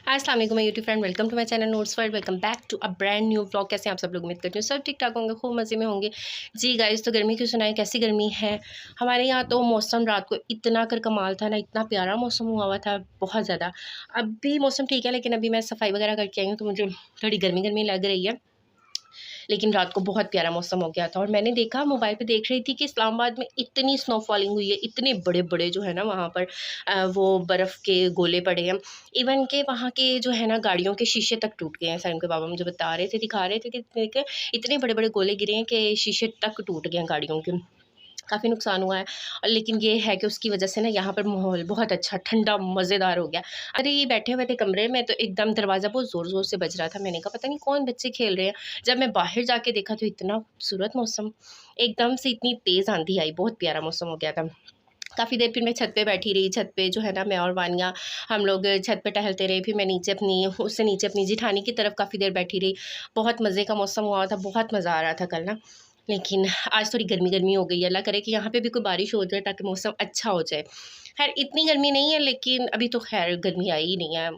अस्सलाम वालेकुम my YouTube friend, welcome to my channel notes world. Welcome back to a brand new vlog. कैसे हैं आप सब लोग? उम्मीद करती हूँ सब ठीक ठाक होंगे, खूब मज़े में होंगे। जी गाइस, तो गर्मी की सुनाई कैसी गर्मी है हमारे यहाँ। तो मौसम रात को इतना कर कमाल था ना, इतना प्यारा मौसम हुआ था, बहुत ज़्यादा। अब भी मौसम ठीक है, लेकिन अभी मैं सफाई वगैरह करके आई हूँ तो मुझे थोड़ी गर्मी गर्मी लग रही है। लेकिन रात को बहुत प्यारा मौसम हो गया था और मैंने देखा, मोबाइल पे देख रही थी कि इस्लामाबाद में इतनी स्नो फॉलिंग हुई है, इतने बड़े बड़े जो है ना वहाँ पर वो बर्फ़ के गोले पड़े हैं। इवन के वहाँ के जो है ना गाड़ियों के शीशे तक टूट गए हैं। साइम के बाबा मुझे बता रहे थे, दिखा रहे थे कि देख इतने बड़े बड़े गोले गिरे हैं कि शीशे तक टूट गए हैं गाड़ियों के। काफ़ी नुकसान हुआ है। और लेकिन ये है कि उसकी वजह से ना यहाँ पर माहौल बहुत अच्छा ठंडा मज़ेदार हो गया। अरे ये बैठे हुए थे कमरे में तो एकदम दरवाज़ा बहुत ज़ोर-ज़ोर से बज रहा था। मैंने कहा पता नहीं कौन बच्चे खेल रहे हैं। जब मैं बाहर जाके देखा तो इतना खूबसूरत मौसम, एकदम से इतनी तेज़ आंधी आई, बहुत प्यारा मौसम हो गया था। काफ़ी देर फिर मैं छत पे बैठी रही। छत पे जो है ना मैं और वानिया हम लोग छत पे टहलते रहे। फिर मैं नीचे अपनी उससे नीचे अपनी जिठानी की तरफ काफ़ी देर बैठी रही। बहुत मज़े का मौसम हुआ था, बहुत मज़ा आ रहा था कल ना। लेकिन आज थोड़ी गर्मी गर्मी हो गई है। अल्लाह करे कि यहाँ पे भी कोई बारिश हो जाए ताकि मौसम अच्छा हो जाए। खैर इतनी गर्मी नहीं है, लेकिन अभी तो खैर गर्मी आई ही नहीं है।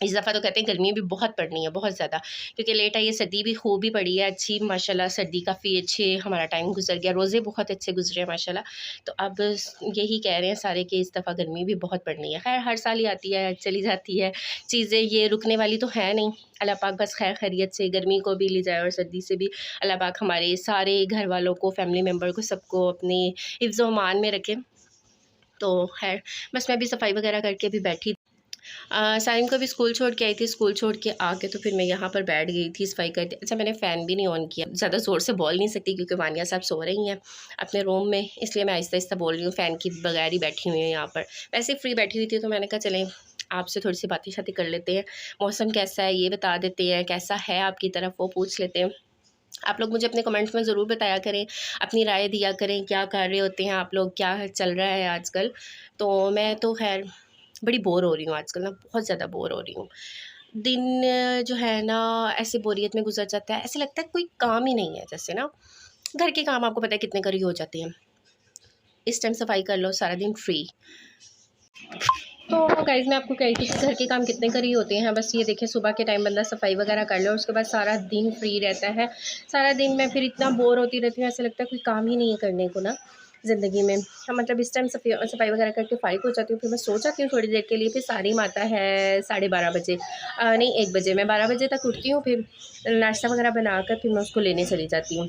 इस दफ़ा तो कहते हैं गर्मी भी बहुत पड़नी है, बहुत ज़्यादा, क्योंकि लेट आई है। सर्दी भी खूब ही पड़ी है अच्छी माशाल्लाह। सर्दी काफ़ी अच्छे हमारा टाइम गुजर गया, रोज़े बहुत अच्छे गुजरे हैं माशाल्लाह। तो अब यही कह रहे हैं सारे कि इस दफ़ा गर्मी भी बहुत पड़नी है। खैर हर साल ही आती है, चली जाती है चीज़ें, ये रुकने वाली तो है नहीं। अल्लाह पाक बस खैर खैरियत से गर्मी को भी ले जाए और सर्दी से भी अल्लाह पाक हमारे सारे घर वालों को, फैमिली मेम्बर को, सबको अपने हिफ्ज़ व अमान में रखे। तो खैर बस मैं भी सफाई वगैरह करके भी बैठी। साइम को भी स्कूल छोड़ के आई थी। स्कूल छोड़ के आके तो फिर मैं यहाँ पर बैठ गई थी सफाई करते। अच्छा मैंने फ़ैन भी नहीं ऑन किया, ज़्यादा ज़ोर से बोल नहीं सकती क्योंकि वानिया साहब सो रही हैं अपने रूम में, इसलिए मैं आहिस्ता आहिस्ता बोल रही हूँ। फ़ैन की बगैर ही बैठी हुई हूँ यहाँ पर। वैसे फ्री बैठी हुई थी तो मैंने कहा चलें आपसे थोड़ी सी बातें शातें कर लेते हैं। मौसम कैसा है ये बता देते हैं, कैसा है आपकी तरफ वो पूछ लेते हैं। आप लोग मुझे अपने कमेंट्स में ज़रूर बताया करें, अपनी राय दिया करें, क्या कर रहे होते हैं आप लोग, क्या चल रहा है आजकल। तो मैं तो खैर बड़ी बोर हो रही हूँ आजकल ना, बहुत ज़्यादा बोर हो रही हूँ। दिन जो है ना ऐसे बोरियत में गुजर जाता है, ऐसे लगता है कोई काम ही नहीं है। जैसे ना घर के काम आपको पता है कितने करी हो जाते हैं। इस टाइम सफाई कर लो, सारा दिन फ्री। तो गाइज़ मैं आपको कह रही थी कि घर के काम कितने करी होते हैं। बस ये देखें, सुबह के टाइम बंदा सफाई वगैरह कर ले और उसके बाद सारा दिन फ्री रहता है। सारा दिन मैं फिर इतना बोर होती रहती हूँ, ऐसा लगता है कोई काम ही नहीं है करने को ना ज़िंदगी में। हाँ, मतलब इस टाइम सफाई वगैरह करके फ़ारिग हो जाती हूँ, फिर मैं सो जाती हूँ थोड़ी देर के लिए। फिर सारी माता है 12:30 बजे, नहीं 1 बजे, मैं 12 बजे तक उठती हूँ। फिर नाश्ता वगैरह बनाकर फिर मैं उसको लेने चली जाती हूँ।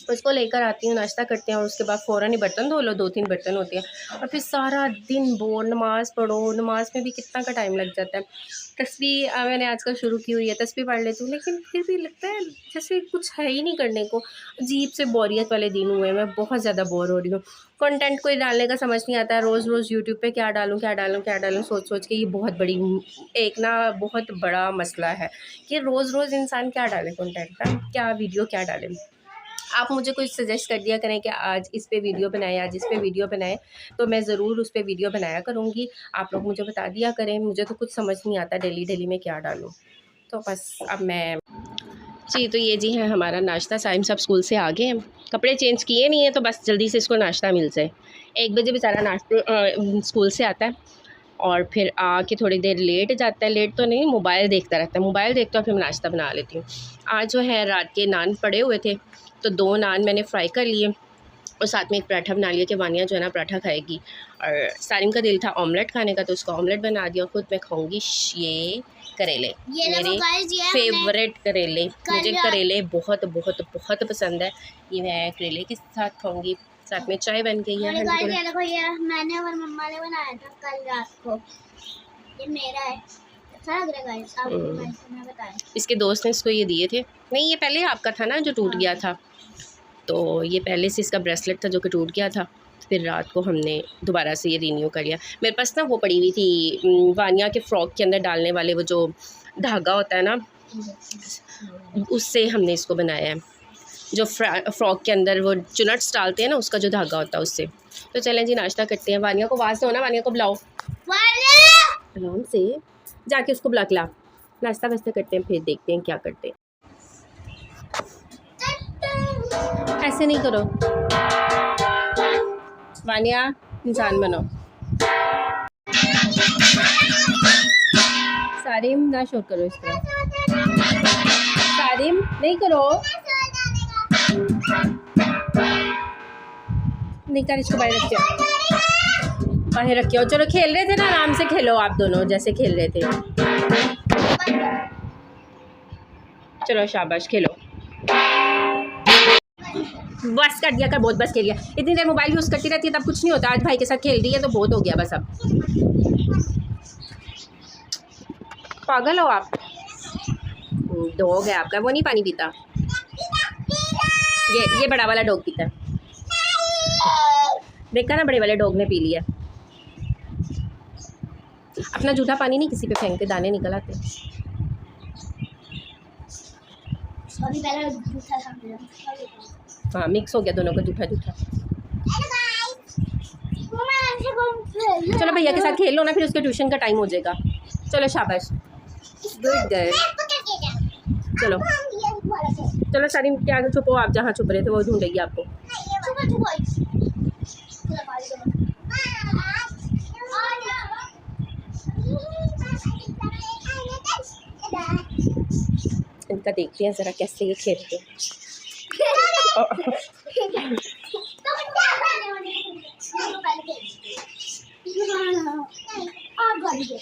उसको लेकर आती हूँ, नाश्ता करते हैं और उसके बाद फ़ौरन ही बर्तन धो लो, 2-3 बर्तन होते हैं। और फिर सारा दिन बोर, नमाज़ पढ़ो, नमाज़ में भी कितना का टाइम लग जाता है। तस्बीह मैंने आजकल शुरू की हुई है, तस्बीह पढ़ लेती हूँ, लेकिन फिर भी लगता है जैसे कुछ है ही नहीं करने को। अजीब से बोरियत वाले दिन हुए हैं, मैं बहुत ज़्यादा बोर हो रही हूँ। कंटेंट कोई डालने का समझ नहीं आता है। रोज़ रोज़ यूट्यूब पे क्या डालूँ क्या डालूँ क्या डालूँ, सोच सोच के ये बहुत बड़ी एक ना बहुत बड़ा मसला है कि रोज़ रोज़ इंसान क्या डाले कंटेंट का, क्या वीडियो क्या डाले। आप मुझे कुछ सजेस्ट कर दिया करें कि आज इस पे वीडियो बनाएं, आज इस पे वीडियो बनाएं, तो मैं ज़रूर उस पे वीडियो बनाया करूँगी। आप लोग मुझे बता दिया करें, मुझे तो कुछ समझ नहीं आता डेली डेली में क्या डालूँ। तो बस अब मैं जी, तो ये जी है हमारा नाश्ता। साइम साहब स्कूल से आ गए हैं, कपड़े चेंज किए नहीं है तो बस जल्दी से इसको नाश्ता मिल जाए। 1 बजे बेचारा स्कूल से आता है और फिर आके थोड़ी देर लेट जाता है। लेट तो नहीं, मोबाइल देखता रहता है, मोबाइल देखता है फिर मैं नाश्ता बना लेती हूँ। आज जो है रात के नान पड़े हुए थे तो 2 नान मैंने फ्राई कर लिए और साथ में एक पराठा बना लिया कि वानिया जो है ना पराठा खाएगी। और सारिम का दिल था ऑमलेट खाने का तो उसको ऑमलेट बना दिया। खुद मैं खाऊंगी ये करेले, मेरे फेवरेट करेले। मुझे करेले बहुत बहुत बहुत पसंद है। ये मैं करेले के साथ खाऊंगी, साथ में चाय बन गई है। मैंने और मम्मा ने बनाया था कल रात को, ये मेरा है। अच्छा लग रहा है गाइस, इसके दोस्त ने इसको ये दिए थे। नहीं ये पहले आपका था ना जो टूट गया था, तो ये पहले से इसका ब्रेसलेट था जो कि टूट गया था। फिर रात को हमने दोबारा से ये रिन्यू कर लिया। मेरे पास ना वो पड़ी हुई थी वानिया के फ़्रॉक के अंदर डालने वाले वो जो धागा होता है ना, उससे हमने इसको बनाया है। जो फ़्रॉक के अंदर वो जो नट्स डालते हैं ना, उसका जो धागा होता है उससे। तो चलें जी नाश्ता करते हैं। वानिया को आवाज़ दो ना, वानिया को बुलाओ आराम से, जाके उसको बुला के ला। नाश्ता वास्ता करते हैं फिर देखते हैं क्या करते हैं। ऐसे नहीं करो वानिया, इंसान बनो। सारिम ना शोर करो इस तरह, सारिम नहीं करो, नहीं कर, इसको बाहर रखियो, बाहर रखियो। चलो खेल रहे थे ना, आराम से खेलो आप दोनों जैसे खेल रहे थे। चलो शाबाश खेलो। बस कर दिया कर, बहुत बस खेल लिया। इतनी देर मोबाइल यूज़ करती रहती है तब कुछ नहीं होता, आज भाई के साथ खेल रही है तो बहुत हो गया बस। अब पागल हो आप। डॉग है आपका, वो नहीं पानी पीता, ये बड़ा वाला डॉग पीता है। देखा ना, बड़े वाले डॉग ने पी लिया। अपना जूठा पानी नहीं किसी पे फेंकते, दाने निकल आते। हाँ मिक्स हो गया दोनों का, जूठा जूठा। चलो भैया के साथ खेल लो ना, फिर उसके ट्यूशन का टाइम हो जाएगा। चलो शाबाश, गुड गर्ल। चलो चलो सारी के आगे छुपो, आप जहाँ छुप रहे थे वो ढूंढेगी आपको। इनका देखते हैं ज़रा कैसे ये खेलते हैं।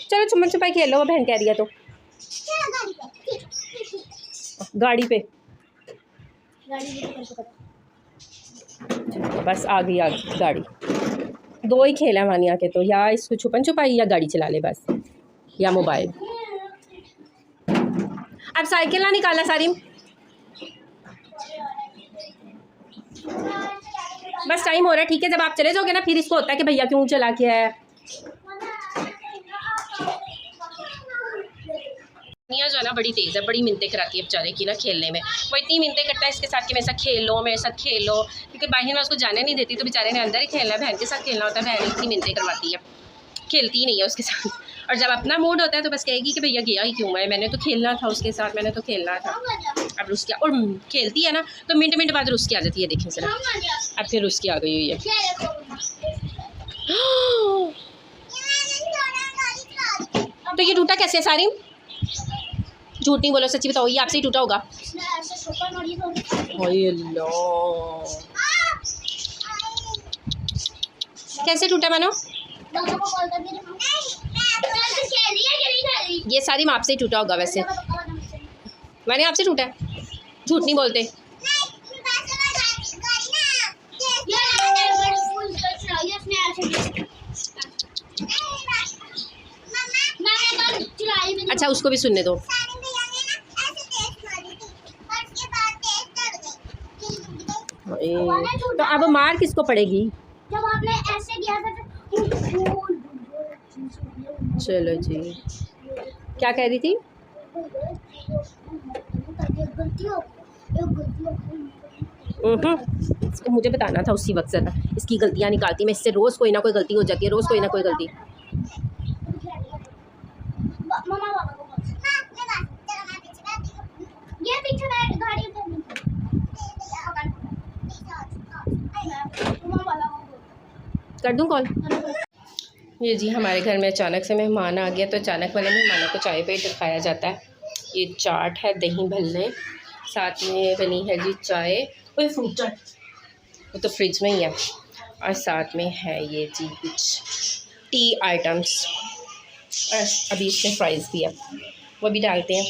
चलो छुपन छुपाई खेल लो, वो बहन कह रही है तो। गाड़ी पे बस आ गई गाड़ी। दो ही खेल है मानिया के तो, या इसको छुपन छुपाई या गाड़ी चला ले बस, या मोबाइल। अब साइकिल ना निकालना सारी, बस टाइम हो रहा है ठीक है। जब आप चले जाओगे ना फिर इसको होता है कि भैया क्यों चला के है। निया जो है ना बड़ी तेज़ है, बड़ी मिन्नतें कराती है बेचारे की ना खेलने में। वो इतनी मिन्नतें करता है इसके साथ कि मेरे साथ खेल लो, मेरे साथ खेल लो, क्योंकि बाहर में उसको जाने नहीं देती तो बेचारे ने अंदर ही खेलना है, बहन के साथ खेलना होता है। बहन इतनी मिन्नतें करवाती है, खेलती ही नहीं है उसके साथ। और जब अपना मूड होता है तो बस कहेगी कि भैया गया ही क्यों है, मैंने तो खेलना था उसके साथ, मैंने तो खेलना था। अब रुस क्या, और खेलती है ना तो मिनट मिनट बाद रुस की आ जाती है। देखें सर, अब फिर रुस की आ गई हुई है। तो ये टूटा कैसे है सारी? झूठ नहीं बोलो, सच्ची बताओ, ये आपसे ही टूटा होगा। कैसे टूटा मानो? ये सारी माँ आपसे ही टूटा होगा वैसे। मैंने आपसे टूटा है, झूठ नहीं बोलते। अच्छा उसको भी सुनने दो। तो अब मार किसको पड़ेगी? जब आपने ऐसे किया था तो। चलो जी, क्या कह रही थी? इसको मुझे बताना था उसी वक्त, ज़रा इसकी गलतियाँ निकालती। मैं इससे रोज़ कोई ना कोई गलती हो जाती है, रोज़ कोई ना कोई गलती। कर दूँ कॉल? ये जी हमारे घर में अचानक से मेहमान आ गया, तो अचानक वाले मेहमानों को चाय पे दिखाया जाता है। ये चाट है, दही भल्ले, साथ में बनी है जी चाय, कोई फ्रूट चाट वो तो फ्रिज में ही है, और साथ में है ये जी कुछ टी आइटम्स, और अभी इसमें फ्राइज़ भी है, वो भी डालते हैं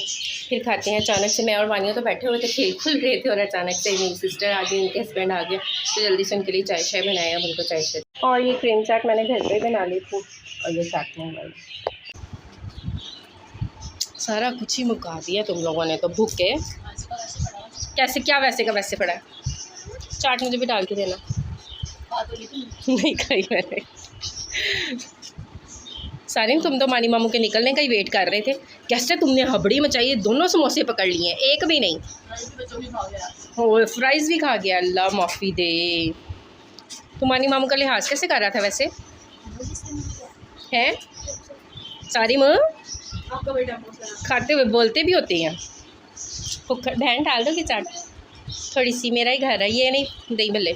फिर खाते हैं। अचानक से मैं और वानिया तो बैठे हुए थे, खेल खुल रहे थे, और अचानक से मेरी सिस्टर आ गई, उनके हस्बैंड आ गए, तो जल्दी से उनके लिए चाय शाय बनाया, अब उनको चाय शाय। और ये क्रीम चाट मैंने घर पे बना ली थी, और ये साथ में हमारी सारा कुछ ही मुका दिया तुम लोगों ने तो। भूख के कैसे, क्या वैसे का वैसे पड़ा है। चाट मुझे भी डाल के देना। नहीं खाई मैंने। सारिन तुम तो मानी मामू के निकलने का ही वेट कर रहे थे, कैसे तुमने हबड़ी मचाई, दोनों समोसे पकड़ लिए, एक भी नहीं। और फ्राइज़ भी खा गया, अल्लाह माफ़ी दे। तुम मानी मामू का लिहाज कैसे कर रहा था वैसे हैं? सारी माँ खाते हुए बोलते भी होते हैं। बहन डाल दो कि चाट थोड़ी सी, मेरा ही घर है ये, नहीं दही भल्ले।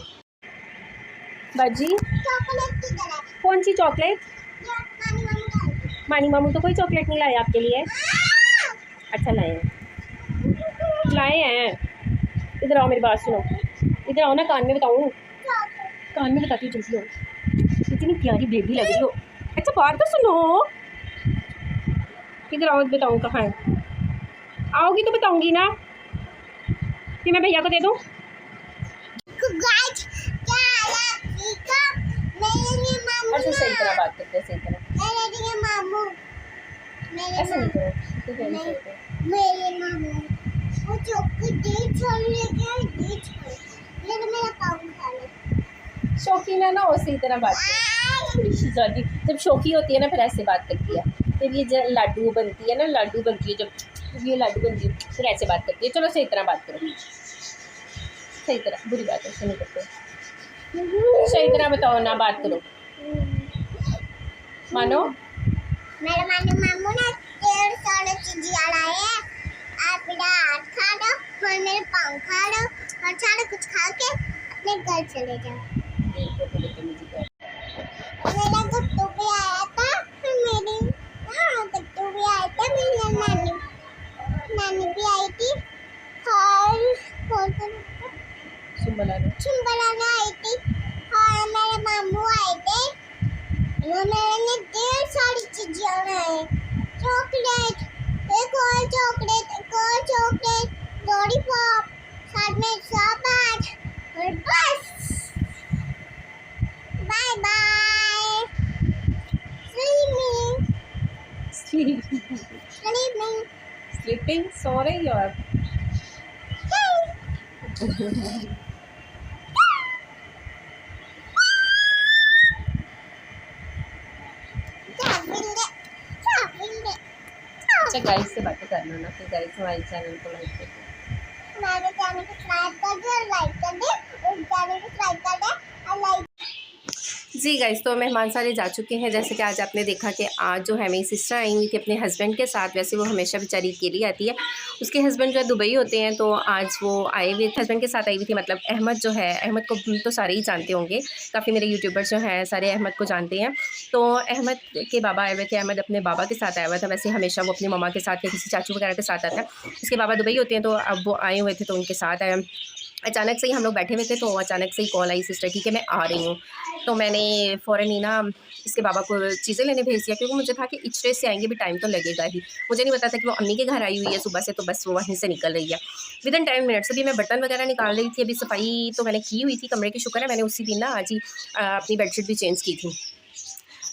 बाजी कौन सी चॉकलेट? मानी मामू तो कोई चॉकलेट नहीं लाया आपके लिए। अच्छा लाए हैं। इधर आओ, मेरी बात सुनो, इधर आओ ना, कान में बताऊँ, कान में बताती हूँ, जल्दी हो, इतनी प्यारी बेबी लग रही हो। अच्छा बात तो सुनो, इधर आओ, बताऊँ कहाँ है, आओगी तो बताऊँगी ना, कि मैं भैया को दे दूँ। अच्छा सही तरह बात करते हैं, सही तरह, मामू, ऐसे नहीं करो, मेरे मामू वो चॉकलेट मेरा पाउंड खा ले। शौकीन है ना, उसी तरह बात करती, जब शौकी होती है ना फिर ऐसे बात करती है। फिर ये लाडू बनती है ना, लाडू बनती है, जब ये लाडू बनती है फिर ऐसे बात करती है। चलो सही तरह बात करो, सही तरह, बुरी बात है ऐसे नहीं करते, सही तरह बताओ ना, बात करो, मानो। मेरे मामू ने 150 चीज़ें लाए हैं, आप मेरा हाथ खा लो और मेरे पाँव खा लो और सारा कुछ खा के अपने घर चले जाओ। मेरा गट्टू भी आया था, गट्टू भी आया था, मेरी नानी भी आई थी और चुम्बलाना आई थी और मेरे मामू आए थे। उन्होंने ढेर सारी चीजें बनाई, चॉकलेट, एक और चॉकलेट, लॉलीपॉप, साथ में शरबत और बस। Bye bye. स्लीपिंग, सो रही हो आप। अच्छा गाइस से बातें कर लो ना, फिर गाइस हमारे चैनल को लाइक कर दो, हमारे चैनल को सब्सक्राइब कर दो और लाइक कर दो, और चैनल को सब्सक्राइब कर दो और लाइक। जी गाइस, तो मेहमान सारे जा चुके हैं। जैसे कि आज आपने देखा कि आज जो है मेरी सिस्टर आई हुई थी अपने हस्बैंड के साथ। वैसे वो हमेशा बेचारी अकेली आती है, उसके हस्बैंड जो है दुबई होते हैं, तो आज वो आए हुए हस्बैंड के साथ आई हुई थी। मतलब अहमद जो है, अहमद को तो सारे ही जानते होंगे, काफ़ी मेरे यूट्यूबर्स जो हैं सारे अहमद को जानते हैं। तो अहमद के बाबा आए हुए थे, अहमद अपने बाबा के साथ आया हुआ था। वैसे हमेशा वो अपनी मम्मा के साथ या किसी चाचू वगैरह के साथ आता है, उसके बाबा दुबई होते हैं, तो अब वो आए हुए थे तो उनके साथ आया। अचानक से ही हम लोग बैठे हुए थे, तो अचानक से ही कॉल आई सिस्टर की कि मैं आ रही हूँ। तो मैंने फ़ौरन ही ना इसके बाबा को चीज़ें लेने भेज दिया, क्योंकि मुझे था कि इचरे से आएंगे भी टाइम तो लगेगा ही। मुझे नहीं पता था कि वो अम्मी के घर आई हुई है सुबह से, तो बस वो वहीं से निकल रही है विदिन 10 मिनट्स। अभी मैं बर्तन वगैरह निकाल रही थी, अभी सफाई तो मैंने की हुई थी कमरे की, शुक्र है मैंने उसी दिन ना आज ही अपनी बेडशीट भी चेंज की थी।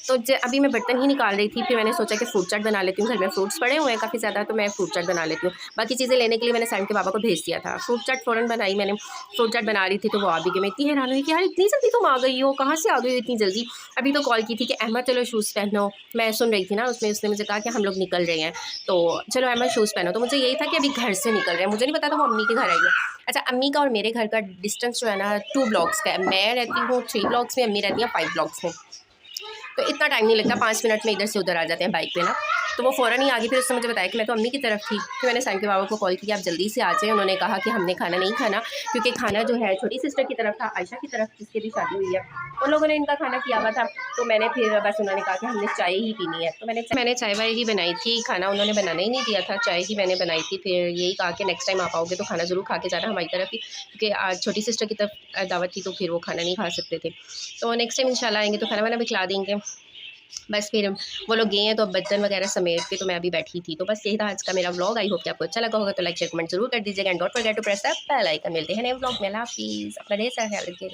तो अभी मैं बर्तन ही निकाल रही थी, फिर मैंने सोचा कि फ्रूट चाट बना लेती हूँ, घर में फ्रूट्स पड़े हुए हैं काफ़ी ज़्यादा, तो मैं फ्रूट चाट बना लेती हूँ। बाकी चीज़ें लेने के लिए मैंने साइम के बाबा को भेज दिया था। फ्रूट चाट फ़ौरन बनाई मैंने, फ्रूट चाट बना रही थी तो वो आ भी गई। मैं इतनी हैरान हुई कि यार इतनी जल्दी तुम आ गई हो, कहाँ से आ गई हो इतनी जल्दी। अभी तो कॉल की थी कि अहमद चलो शूज़ पहनो, मैं सुन रही थी ना उसमें, उसने मुझे कहा कि हम लोग निकल रहे हैं, तो चलो अहमद शूज़ पहनो। तो मुझे यही था कि अभी घर से निकल रहे हैं, मुझे नहीं पता था वो अम्मी के घर आई है। अच्छा, अम्मी का और मेरे घर का डिस्टेंस जो है ना 2 ब्लॉक्स का है। मैं रहती हूँ 3 ब्लॉक्स में, अम्मी रहती है 5 ब्लॉक्स में, तो इतना टाइम नहीं लगता, 5 मिनट में इधर से उधर आ जाते हैं बाइक पे ना। तो वो फ़ौरन ही आ गई। फिर उसने मुझे बताया कि मैं तो अम्मी की तरफ थी, फिर मैंने साइम के बाबा को कॉल किया आप जल्दी से आ जाए। उन्होंने कहा कि हमने खाना नहीं खाना, क्योंकि खाना जो है छोटी सिस्टर की तरफ था, आयशा की तरफ जिसकी भी शादी हुई है, उन लोगों ने इनका खाना किया हुआ था। तो मैंने फिर बस उन्होंने कहा कि हमने चाय ही पीनी है, तो मैंने चाय वाय ही बनाई थी, खाना उन्होंने बनाना ही नहीं दिया था, चाय ही मैंने बनाई थी। फिर यही कहा कि नेक्स्ट टाइम आप आओगे तो खाना ज़रूर खा के जाना हमारी तरफ ही, क्योंकि आज छोटी सिस्टर की तरफ दावत थी तो फिर वो खाना नहीं खा सकते थे। तो नेक्स्ट टाइम इंशाल्लाह आएंगे तो खाना वाना भी खिला देंगे। बस फिर वो लोग गए हैं, तो अब बर्तन वगैरह समेट के तो मैं अभी बैठी थी। तो बस यही था आज का मेरा व्लॉग। आई होप कि आपको अच्छा लगा होगा, तो लाइक शेयर कमेंट जरूर कर दीजिएगा, and don't forget to press the bell icon. मिलते हैं नए व्लॉग में, अल्लाह हाफिज़, अपना ढेर सारा ख्याल रखिएगा।